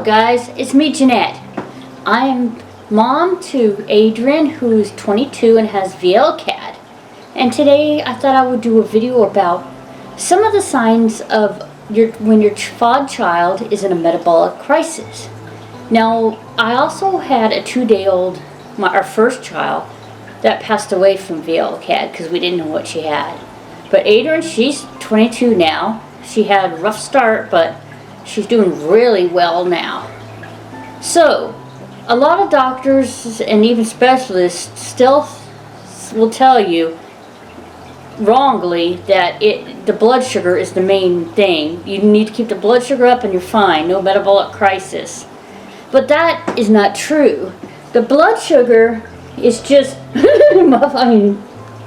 Hello guys, it's me Jeanette. I am mom to Adrian, who's 22 and has VLCAD. And today I thought I would do a video about some of the signs of when your FOD child is in a metabolic crisis. Now, I also had a 2-day-old, our first child, that passed away from VLCAD because we didn't know what she had. But Adrian, she's 22 now. She had a rough start, but she's doing really well now. So, a lot of doctors and even specialists still will tell you wrongly that the blood sugar is the main thing. You need to keep the blood sugar up and you're fine, no metabolic crisis. But that is not true. The blood sugar is just,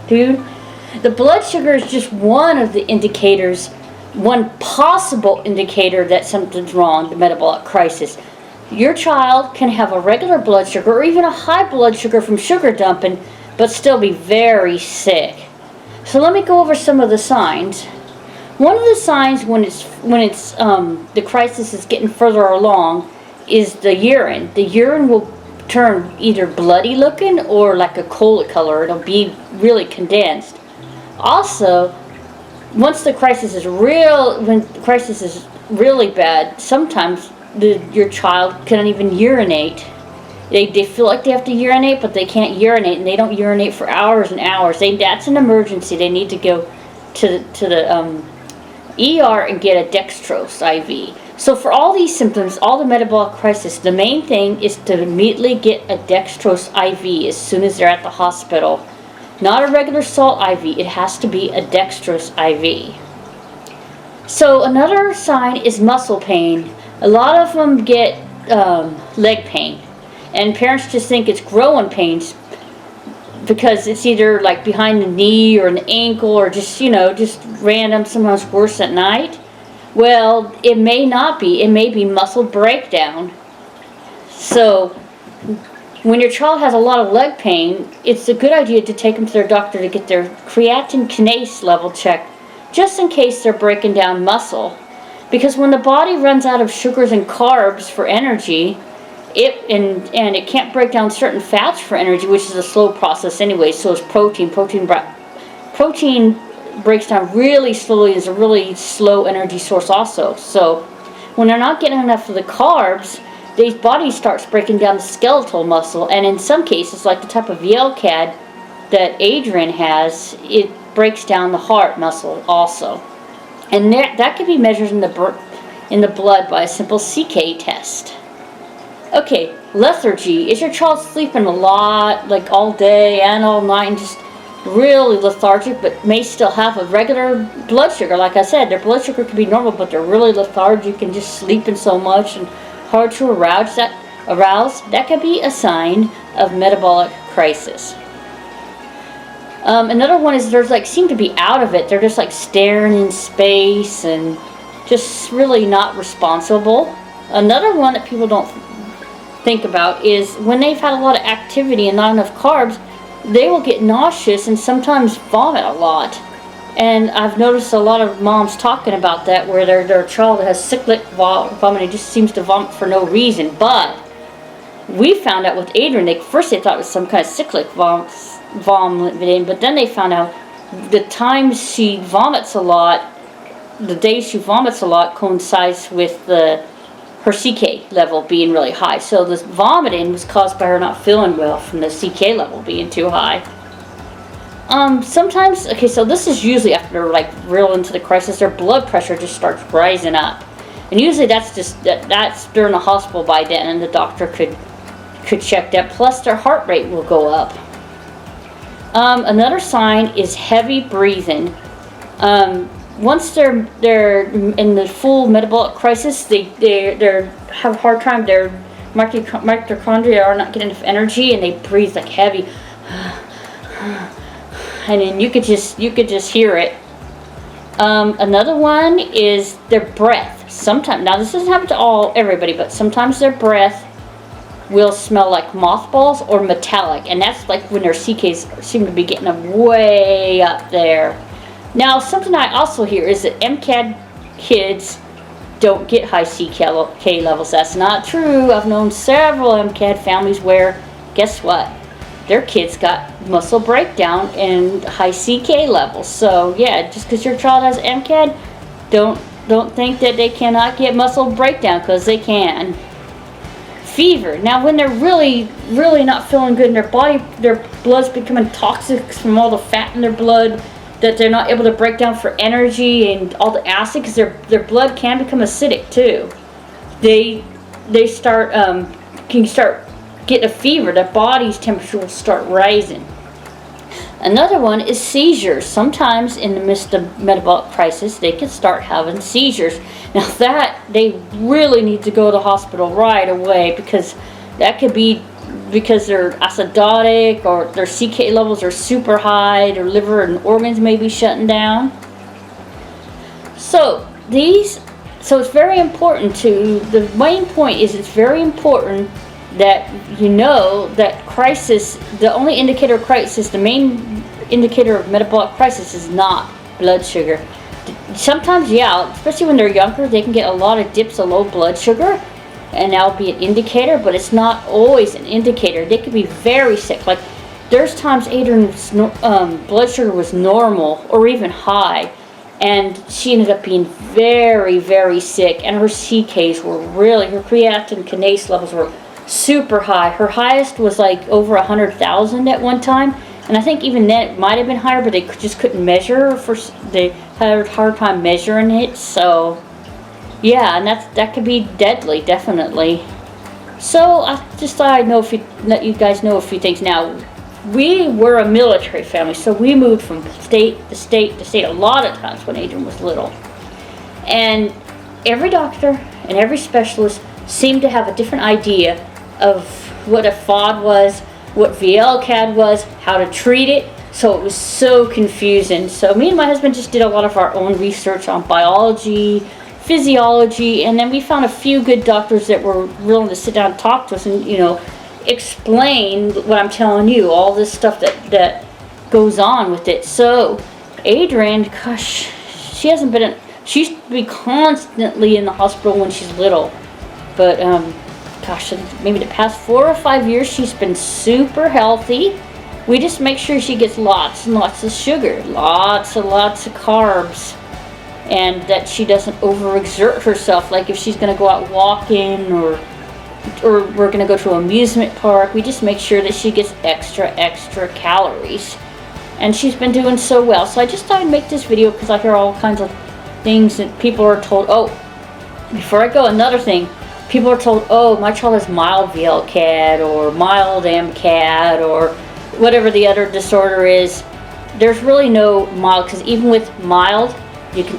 dude, the blood sugar is just one of the indicators, one possible indicator that something's wrong, the metabolic crisis. Your child can have a regular blood sugar or even a high blood sugar from sugar dumping, but still be very sick. So let me go over some of the signs. One of the signs when the crisis is getting further along is the urine. The urine will turn either bloody looking or like a cola color. It'll be really condensed. Also, once the crisis is really bad, sometimes your child can't even urinate. They feel like they have to urinate, but they can't urinate, and they don't urinate for hours and hours. That's an emergency. They need to go to the ER and get a dextrose IV. So for all these symptoms, all the metabolic crisis, the main thing is to immediately get a dextrose IV as soon as they're at the hospital. Not a regular salt IV, it has to be a dextrose IV. So another sign is muscle pain. A lot of them get leg pain, and parents just think it's growing pains because it's either like behind the knee or an ankle or just random, sometimes worse at night. Well, it may not be. It may be muscle breakdown. So when your child has a lot of leg pain, it's a good idea to take them to their doctor to get their creatine kinase level checked, just in case they're breaking down muscle. Because when the body runs out of sugars and carbs for energy, it can't break down certain fats for energy, which is a slow process anyway. So is protein. Protein breaks down really slowly, is a really slow energy source also. So when they're not getting enough of the carbs, their body starts breaking down the skeletal muscle, and in some cases, like the type of VLCAD that Adrian has, it breaks down the heart muscle also. And that can be measured in the blood by a simple CK test. Okay, lethargy. Is your child sleeping a lot, like all day and all night, and just really lethargic, but may still have a regular blood sugar? Like I said, their blood sugar can be normal, but they're really lethargic and just sleeping so much and hard to arouse. That could be a sign of metabolic crisis. Another one is seem to be out of it. They're just like staring in space and just really not responsible. Another one that people don't think about is when they've had a lot of activity and not enough carbs, they will get nauseous and sometimes vomit a lot. And I've noticed a lot of moms talking about that, where their child has cyclic vomiting, just seems to vomit for no reason. But we found out with Adrian, first they thought it was some kind of cyclic vomiting, but then they found out the times she vomits a lot, the days she vomits a lot coincides with her CK level being really high. So this vomiting was caused by her not feeling well from the CK level being too high. Sometimes, okay, so this is usually after they're like real into the crisis, their blood pressure just starts rising up. And usually that's during the hospital by then, and the doctor could check that. Plus their heart rate will go up. Another sign is heavy breathing. Once they're in the full metabolic crisis, they have a hard time. Their mitochondria are not getting enough energy, and they breathe like heavy. And then you could just hear it. Another one is their breath. Sometimes, now this doesn't happen to everybody, but sometimes their breath will smell like mothballs or metallic, and that's like when their CKs seem to be getting them way up there. Now, something I also hear is that MCAD kids don't get high CK levels. That's not true. I've known several MCAD families where, guess what? Their kids got muscle breakdown and high CK levels. So yeah, just because your child has MCAD, don't think that they cannot get muscle breakdown, because they can. Fever. Now when they're really not feeling good in their body, their blood's becoming toxic from all the fat in their blood that they're not able to break down for energy and all the acid, because their blood can become acidic too. They can start getting a fever. Their body's temperature will start rising. Another one is seizures. Sometimes in the midst of metabolic crisis, they can start having seizures. Now that, they really need to go to the hospital right away, because that could be because they're acidotic or their CK levels are super high, their liver and organs may be shutting down. So it's very important the main point is it's very important that you know that crisis, the only indicator of crisis, the main indicator of metabolic crisis is not blood sugar. Sometimes, yeah, especially when they're younger, they can get a lot of dips of low blood sugar, and that'll be an indicator, but it's not always an indicator. They could be very sick. Like, there's times Adrian's blood sugar was normal or even high, and she ended up being very, very sick, and her CKs were really, her creatine kinase levels were super high. Her highest was like over 100,000 at one time, and I think even then it might have been higher, but they just couldn't measure. They had a hard time measuring it. So yeah, and that could be deadly, definitely. So I just thought I'd let you guys know a few things. Now, we were a military family, so we moved from state to state to state a lot of times when Adrian was little, and every doctor and every specialist seemed to have a different idea of what a FOD was, what VLCAD was, how to treat it. So it was so confusing. So me and my husband just did a lot of our own research on biology, physiology, and then we found a few good doctors that were willing to sit down and talk to us and, explain what I'm telling you, all this stuff that goes on with it. So Adrian, gosh, she used to be constantly in the hospital when she's little. But, gosh, maybe the past 4 or 5 years, she's been super healthy. We just make sure she gets lots and lots of sugar, lots and lots of carbs, and that she doesn't overexert herself. Like if she's going to go out walking or we're going to go to an amusement park, we just make sure that she gets extra calories. And she's been doing so well. So I just thought I'd make this video because I hear all kinds of things that people are told. Oh, before I go, another thing. People are told, oh, my child has mild VLCAD or mild MCAD or whatever the other disorder is. There's really no mild, because even with mild,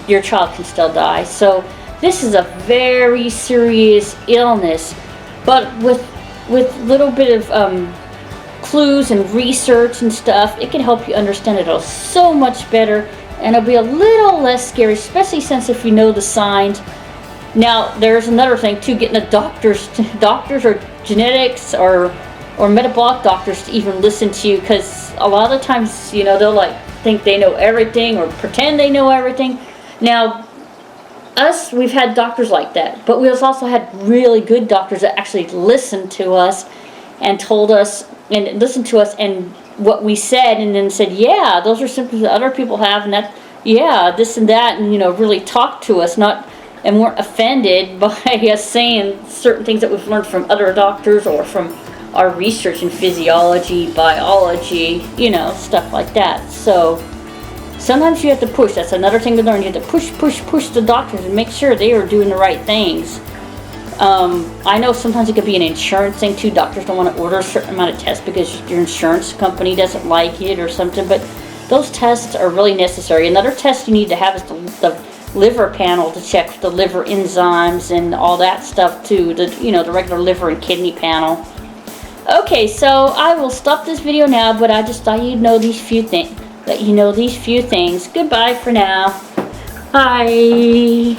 your child can still die. So this is a very serious illness, but with little bit of clues and research and stuff, it can help you understand it all so much better, and it'll be a little less scary, especially since if you know the signs. Now, there's another thing too, getting the doctors or genetics or metabolic doctors to even listen to you, because a lot of times, they'll like think they know everything or pretend they know everything. Now, we've had doctors like that, but we've also had really good doctors that actually listened to us and told us and listened to us and what we said, and then said, yeah, those are symptoms that other people have, and that, yeah, this and that, and really talked to us, and weren't offended by us saying certain things that we've learned from other doctors or from our research in physiology, biology, stuff like that. So sometimes you have to push. That's another thing to learn. You have to push the doctors and make sure they are doing the right things. I know sometimes it could be an insurance thing too. Doctors don't want to order a certain amount of tests because your insurance company doesn't like it or something, but those tests are really necessary. Another test you need to have is the liver panel to check the liver enzymes and all that stuff too. The regular liver and kidney panel. Okay, so I will stop this video now, but I just thought you'd know these few things. Goodbye for now. Bye.